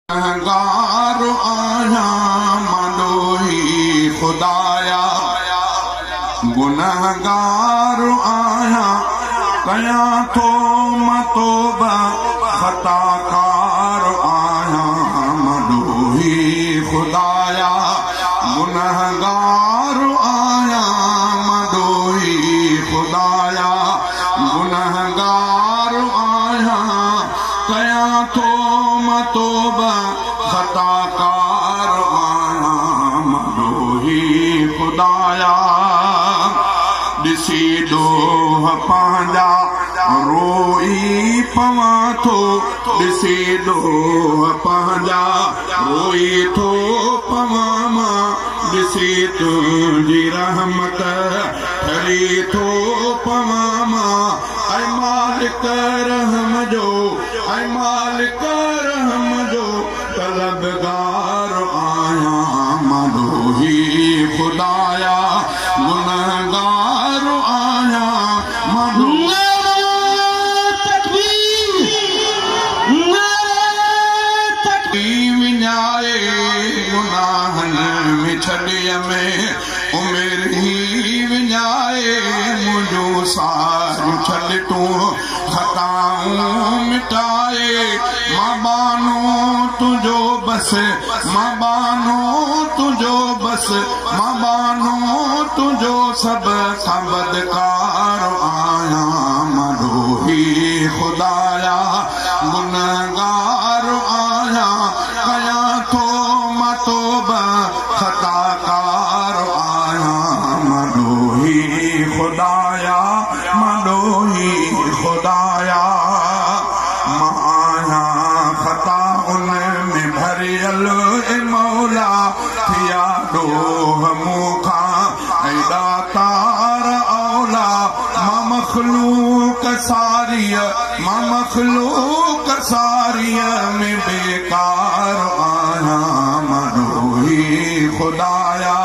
गुनहगार आया मडोही खुदाया, गुनहगार आया कया तो मतोबा, खताकार आया मडोही खुदाया, गुनहगार आया मडोही खुदाया, गुनहगार आया कया तो मतोबा, खताकार आया मडोही खुदाया। दिसी डोह पांजा रोई पवा थो, दिसी डोह पांजा रोई थो पवा मां, दिसी तुझी रहमत ठरी थो पवा मां। ऐ मालिक रहम जो, ऐ मालिक रहम जो, तलबगार आया मडोही खुदाया, गुनहगार आया मडोही। विञाए गुनाहनि में छॾिय में उमिरि ही विञाए, मुंहिंजो सारो छॾ तूं खताऊं मिटाए। मां बानो तुंहिंजो बस, मां बानो तुंहिंजो बस, मां बानो तुंहिंजो सभ सां बदकार आया मडोही खुदाया, गुनहगार आया कया थो मतोबा, खताकार आया मडोही खुदाया, मडोही खुदाया। मां आया खता उन में भरियल ए मौला, थिया डोह मूंखां ऐॾा तार औला। मां मखलूक सारीअ, मां मखलूक सारीअ में बेकार आया मडोही खुदाया,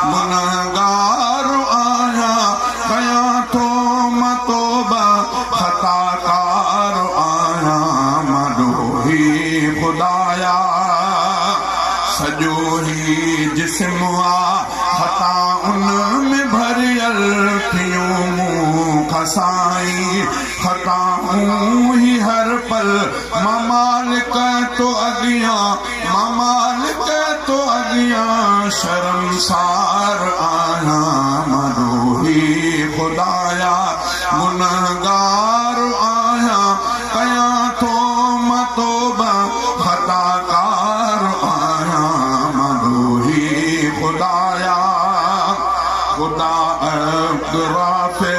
गुनहगार आया कया थो मतोबा, खताकार आया मडोही खुदाया। सॼो ही जिस्म आ खता उन में भरियल, थियूं मूंखां साईं खताऊं ही हर पल। मां मालिक तो अॻियां, मां मालिक तो अॻियां शर्मसार आया मडोही खुदाया, गुनहगार आया कया थो मतोबा, खताकार आया मडोही खुदाया। खुदा अब्दुराफ़े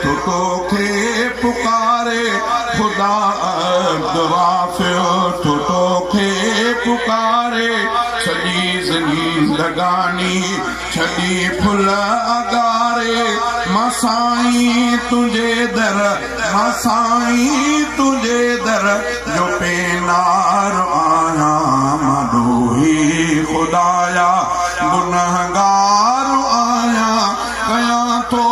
तो तोखे पुकारे, खुदा अब्दुराफ़े तो तोखे पुकारे। सॼी ज़िंदगानी छॾी फुल अगारे, मां साईं तुंहिंजे दर, मां साईं तुंहिंजे दर जो पेनार आया मडोही खुदाया, गुनहगार आया कया थो